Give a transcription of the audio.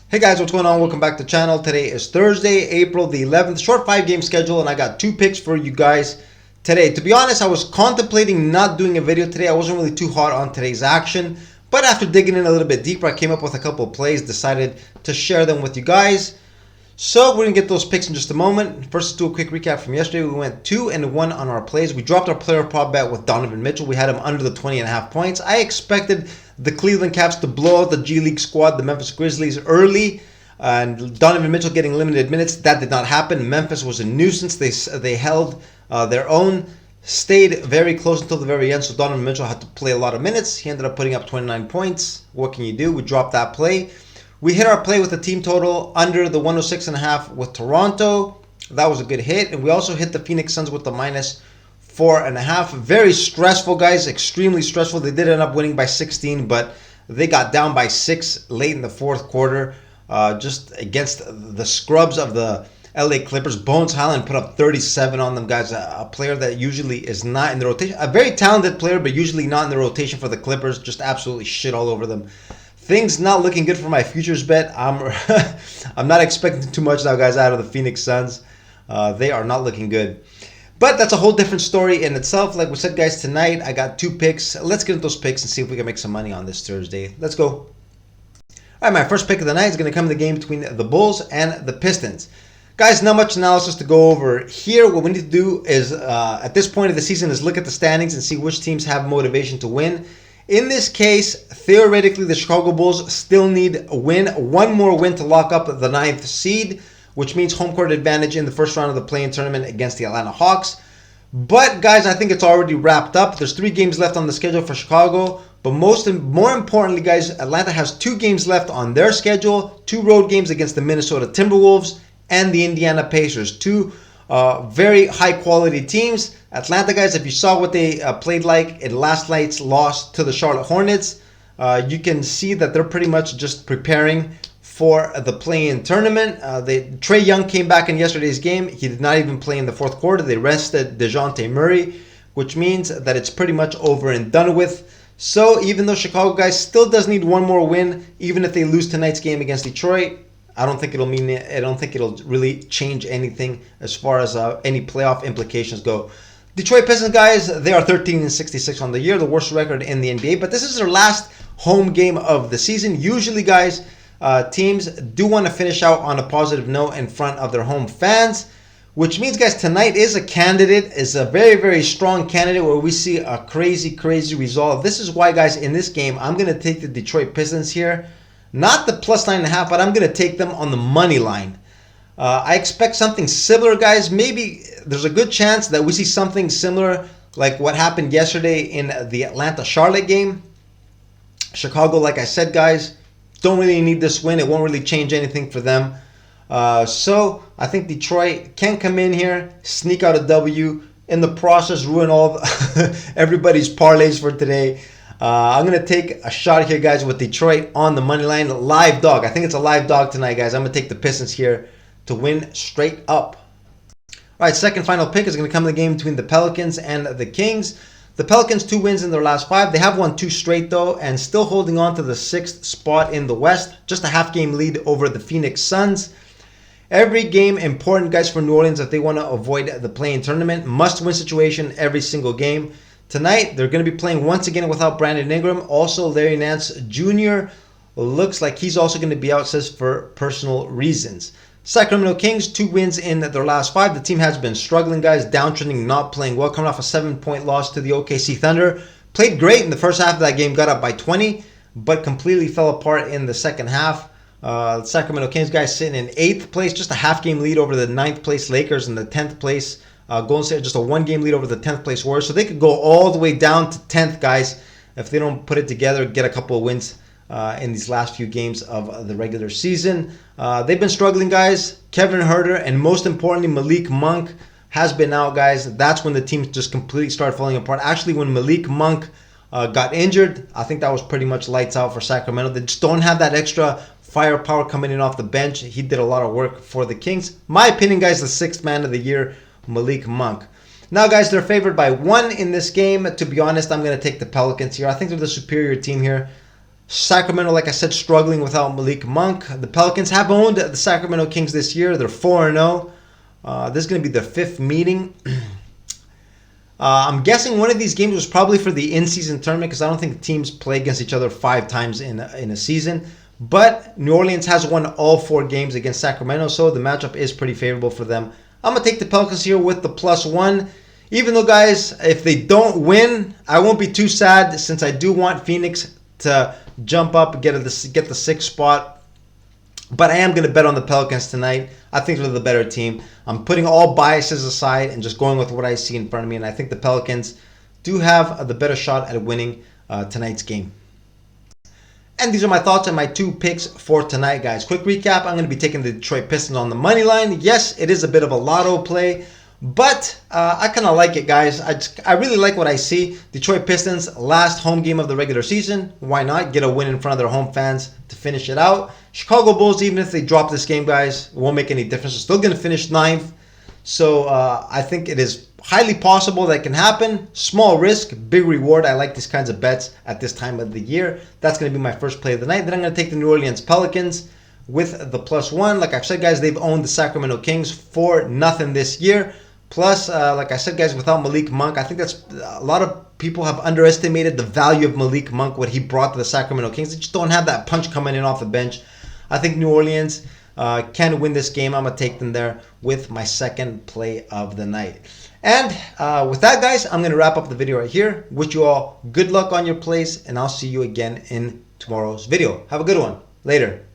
Hey guys, what's going on? Welcome back to the channel. Today is Thursday, April the 11th. Short 5-game schedule, and I got 2 picks for you guys today. To be honest, I was contemplating not doing a video today. I wasn't really too hot on today's action, but after digging in a little bit deeper, I came up with a couple of plays, decided to share them with you guys. So we're going to get those picks in just a moment. First, let's do a quick recap from yesterday. We went 2-1 on our plays. We dropped our player prop bet with Donovan Mitchell. We had him under the 20.5 points. I expected the Cleveland Caps to blow out the G League squad, the Memphis Grizzlies, early. And Donovan Mitchell getting limited minutes. That did not happen. Memphis was a nuisance. They held their own, stayed very close until the very end. So Donovan Mitchell had to play a lot of minutes. He ended up putting up 29 points. What can you do? We dropped that play. We hit our play with the team total under the 106.5 with Toronto. That was a good hit. And we also hit the Phoenix Suns with the -4.5. Very stressful, guys. Extremely stressful. They did end up winning by 16, but they got down by 6 late in the fourth quarter. Just against the scrubs of the LA Clippers. Bones Highland put up 37 on them, guys. A player that usually is not in the rotation. A very talented player, but usually not in the rotation for the Clippers. Just absolutely shit all over them. Things not looking good for my futures bet. I'm not expecting too much now, guys, out of the Phoenix Suns. They are not looking good. But that's a whole different story in itself. Like we said, guys, tonight I got 2 picks. Let's get into those picks and see if we can make some money on this Thursday. Let's go. All right, my first pick of the night is going to come in the game between the Bulls and the Pistons. Guys, not much analysis to go over here. What we need to do is, at this point of the season, is look at the standings and see which teams have motivation to win. In this case, theoretically, the Chicago Bulls still need a win. One more win to lock up the 9th seed, which means home court advantage in the first round of the play-in tournament against the Atlanta Hawks. But, guys, I think it's already wrapped up. There's 3 games left on the schedule for Chicago. But more importantly, guys, Atlanta has 2 games left on their schedule. 2 road games against the Minnesota Timberwolves and the Indiana Pacers. 2 very high-quality teams. Atlanta, guys, if you saw what they played like in last night's loss to the Charlotte Hornets, you can see that they're pretty much just preparing for the play-in tournament. Trae Young came back in yesterday's game. He did not even play in the fourth quarter. They rested DeJounte Murray, which means that it's pretty much over and done with. So even though Chicago, guys, still does need one more win, even if they lose tonight's game against Detroit, I don't think it'll really change anything as far as any playoff implications go. Detroit Pistons, guys, they are 13-66 on the year, the worst record in the NBA. But this is their last home game of the season. Usually, guys, teams do want to finish out on a positive note in front of their home fans, which means, guys, tonight is a very, very strong candidate where we see a crazy, crazy result. This is why, guys, in this game, I'm going to take the Detroit Pistons here. Not the +9.5, but I'm going to take them on the money line. I expect something similar, guys. Maybe there's a good chance that we see something similar like what happened yesterday in the Atlanta-Charlotte game. Chicago, like I said, guys, don't really need this win. It won't really change anything for them. So I think Detroit can come in here, sneak out a W, in the process ruin all everybody's parlays for today. I'm going to take a shot here, guys, with Detroit on the money line. Live dog. I think it's a live dog tonight, guys. I'm going to take the Pistons here to win straight up. All right, second final pick is going to come in the game between the Pelicans and the Kings. The Pelicans, 2 wins in their last 5. They have won 2 straight, though, and still holding on to the 6th spot in the West. Just a half-game lead over the Phoenix Suns. Every game important, guys, for New Orleans if they want to avoid the play-in tournament. Must-win situation every single game. Tonight, they're going to be playing once again without Brandon Ingram. Also, Larry Nance Jr. looks like he's also going to be out, says, for personal reasons. Sacramento Kings, 2 wins in their last 5. The team has been struggling, guys, downtrending, not playing well, coming off a 7-point loss to the OKC Thunder. Played great in the first half of that game, got up by 20, but completely fell apart in the second half. Sacramento Kings, guys, sitting in 8th place, just a half-game lead over the 9th place Lakers and the 10th place Golden State, just a 1-game lead over the 10th place Warriors. So they could go all the way down to 10th, guys, if they don't put it together, get a couple of wins in these last few games of the regular season. They've been struggling, guys. Kevin Huerter and, most importantly, Malik Monk has been out, guys. That's when the team just completely started falling apart. Actually, when Malik Monk got injured, I think that was pretty much lights out for Sacramento. They just don't have that extra firepower coming in off the bench. He did a lot of work for the Kings. My opinion, guys, the 6th man of the year, Malik Monk. Now, guys, they're favored by 1 in this game. To be honest, I'm going to take the Pelicans here. I think they're the superior team here. Sacramento, like I said, struggling without Malik Monk. The Pelicans have owned the Sacramento Kings this year. They're 4-0. This is going to be their 5th meeting. I'm guessing one of these games was probably for the in-season tournament because I don't think teams play against each other 5 times in a season. But New Orleans has won all 4 games against Sacramento, so the matchup is pretty favorable for them. I'm going to take the Pelicans here with the +1. Even though, guys, if they don't win, I won't be too sad since I do want Phoenix to jump up and get the 6th spot. But I am going to bet on the Pelicans tonight. I think they're the better team. I'm putting all biases aside and just going with what I see in front of me. And I think the Pelicans do have the better shot at winning tonight's game. And these are my thoughts and my 2 picks for tonight, guys. Quick recap. I'm going to be taking the Detroit Pistons on the money line. Yes, it is a bit of a lotto play, but I kind of like it, guys. I really like what I see. Detroit Pistons, last home game of the regular season. Why not get a win in front of their home fans to finish it out? Chicago Bulls, even if they drop this game, guys, it won't make any difference. They're still going to finish 9th. So I think it is highly possible that can happen. Small risk, big reward. I like these kinds of bets at this time of the year. That's going to be my first play of the night. Then I'm going to take the New Orleans Pelicans with the +1. Like I've said, guys, they've owned the Sacramento Kings for nothing this year. Plus, like I said, guys, without Malik Monk, I think that's a lot of people have underestimated the value of Malik Monk, what he brought to the Sacramento Kings. They just don't have that punch coming in off the bench. I think New Orleans can win this game. I'm going to take them there with my second play of the night. And with that, guys, I'm going to wrap up the video right here. Wish you all good luck on your plays, and I'll see you again in tomorrow's video. Have a good one. Later.